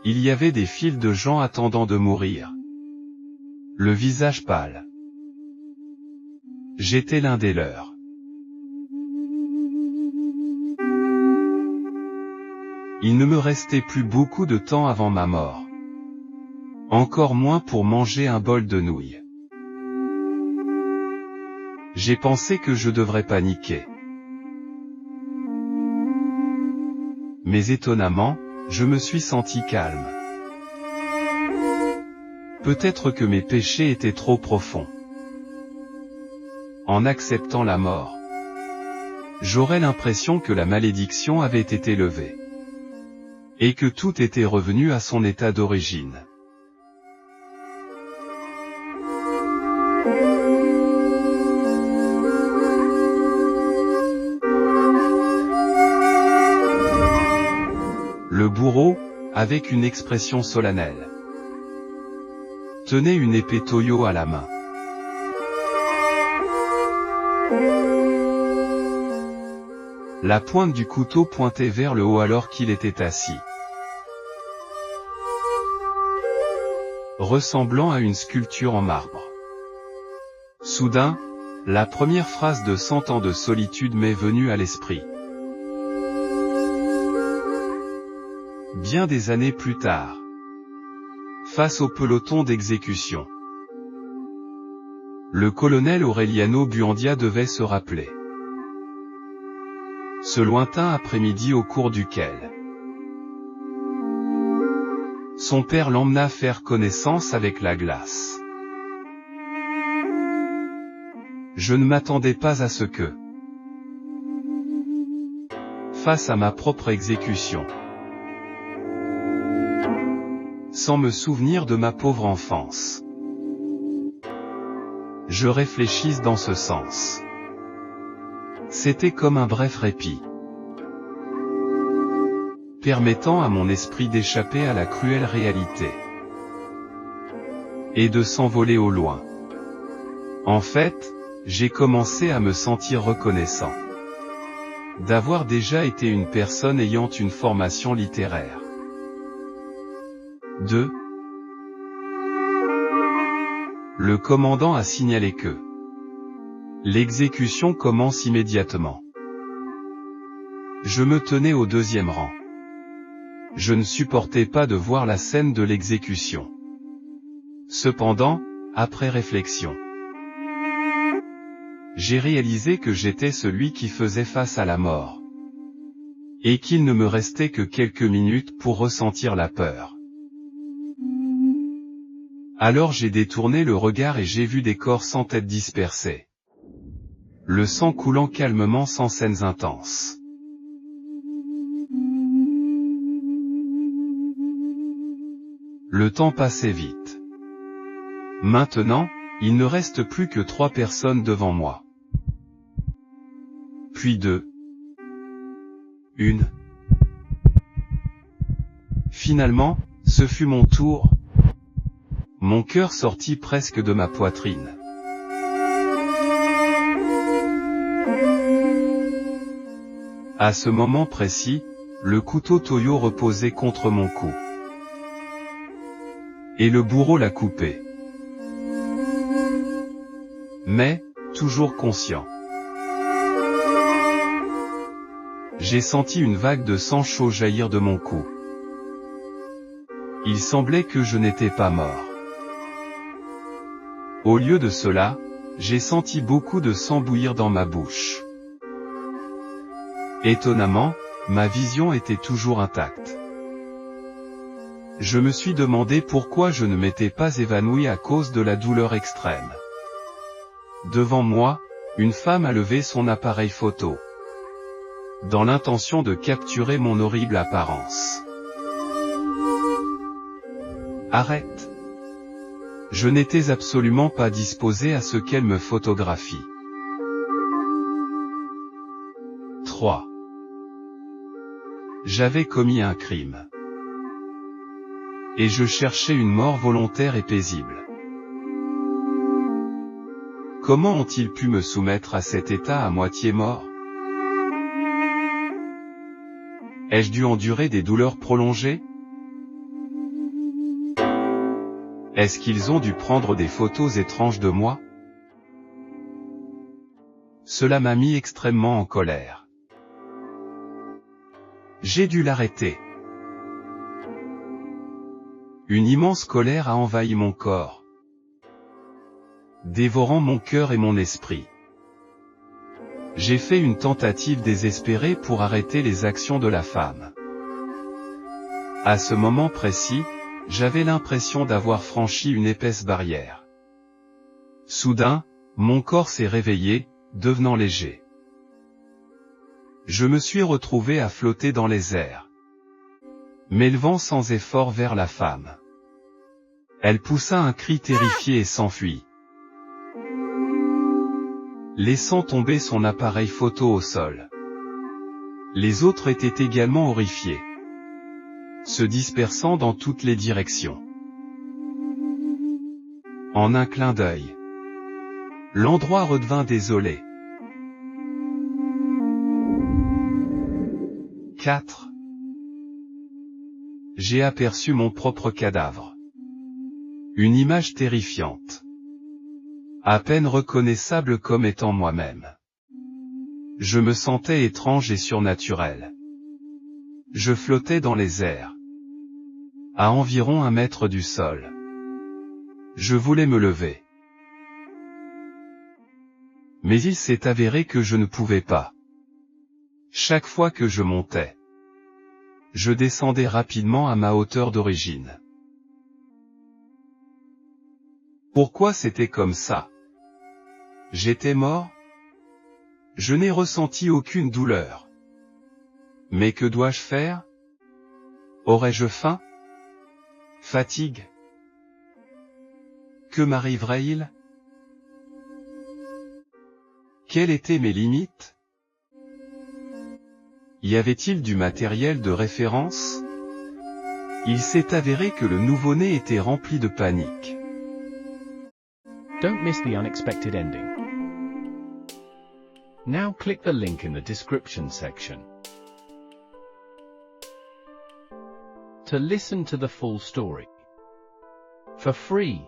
il y avait des files de gens attendant de mourir. Le visage pâle. J'étais l'un des leurs. Il ne me restait plus beaucoup de temps avant ma mort. Encore moins pour manger un bol de nouilles. J'ai pensé que je devrais paniquer. Mais étonnamment, je me suis senti calme. Peut-être que mes péchés étaient trop profonds. En acceptant la mort, j'aurais l'impression que la malédiction avait été levée. Et que tout était revenu à son état d'origine. Le bourreau, avec une expression solennelle, tenait une épée Toyo à la main. La pointe du couteau pointait vers le haut alors qu'il était assis, ressemblant à une sculpture en marbre. Soudain, la première phrase de 100 ans de solitude m'est venue à l'esprit. Bien des années plus tard, face au peloton d'exécution, le colonel Aureliano Buendia devait se rappeler ce lointain après-midi au cours duquel son père l'emmena faire connaissance avec la glace. Je ne m'attendais pas à ce que, face à ma propre exécution, sans me souvenir de ma pauvre enfance, je réfléchisse dans ce sens. C'était comme un bref répit, permettant à mon esprit d'échapper à la cruelle réalité, et de s'envoler au loin. En fait, j'ai commencé à me sentir reconnaissant d'avoir déjà été une personne ayant une formation littéraire. 2. Le commandant a signalé que l'exécution commence immédiatement. Je me tenais au 2e rang. Je ne supportais pas de voir la scène de l'exécution. Cependant, après réflexion, j'ai réalisé que j'étais celui qui faisait face à la mort, et qu'il ne me restait que quelques minutes pour ressentir la peur. Alors j'ai détourné le regard et j'ai vu des corps sans tête dispersés, le sang coulant calmement sans scènes intenses. Le temps passait vite. Maintenant, il ne reste plus que 3 personnes devant moi. Puis 2. 1. Finalement, ce fut mon tour. Mon cœur sortit presque de ma poitrine. À ce moment précis, le couteau Toyo reposait contre mon cou. Et le bourreau l'a coupé. Mais, toujours conscient, j'ai senti une vague de sang chaud jaillir de mon cou. Il semblait que je n'étais pas mort. Au lieu de cela, j'ai senti beaucoup de sang bouillir dans ma bouche. Étonnamment, ma vision était toujours intacte. Je me suis demandé pourquoi je ne m'étais pas évanoui à cause de la douleur extrême. Devant moi, une femme a levé son appareil photo, dans l'intention de capturer mon horrible apparence. Arrête! Je n'étais absolument pas disposé à ce qu'elle me photographie. 3. J'avais commis un crime. Et je cherchais une mort volontaire et paisible. Comment ont-ils pu me soumettre à cet état à moitié mort? Ai-je dû endurer des douleurs prolongées? Est-ce qu'ils ont dû prendre des photos étranges de moi? Cela m'a mis extrêmement en colère. J'ai dû l'arrêter. Une immense colère a envahi mon corps, dévorant mon cœur et mon esprit. J'ai fait une tentative désespérée pour arrêter les actions de la femme. À ce moment précis, j'avais l'impression d'avoir franchi une épaisse barrière. Soudain, mon corps s'est réveillé, devenant léger. Je me suis retrouvé à flotter dans les airs, m'élevant sans effort vers la femme. Elle poussa un cri terrifié et s'enfuit, laissant tomber son appareil photo au sol. Les autres étaient également horrifiés, se dispersant dans toutes les directions. En un clin d'œil, l'endroit redevint désolé. 4. J'ai aperçu mon propre cadavre. Une image terrifiante, à peine reconnaissable comme étant moi-même. Je me sentais étrange et surnaturel. Je flottais dans les airs, à environ 1 mètre du sol. Je voulais me lever, mais il s'est avéré que je ne pouvais pas. Chaque fois que je montais, je descendais rapidement à ma hauteur d'origine. Pourquoi c'était comme ça? J'étais mort? Je n'ai ressenti aucune douleur. Mais que dois-je faire? Aurais-je faim? Fatigue? Que m'arriverait-il? Quelles étaient mes limites? Y avait-il du matériel de référence? Il s'est avéré que le nouveau-né était rempli de panique. Don't miss the unexpected ending. Now click the link in the description section to listen to the full story for free.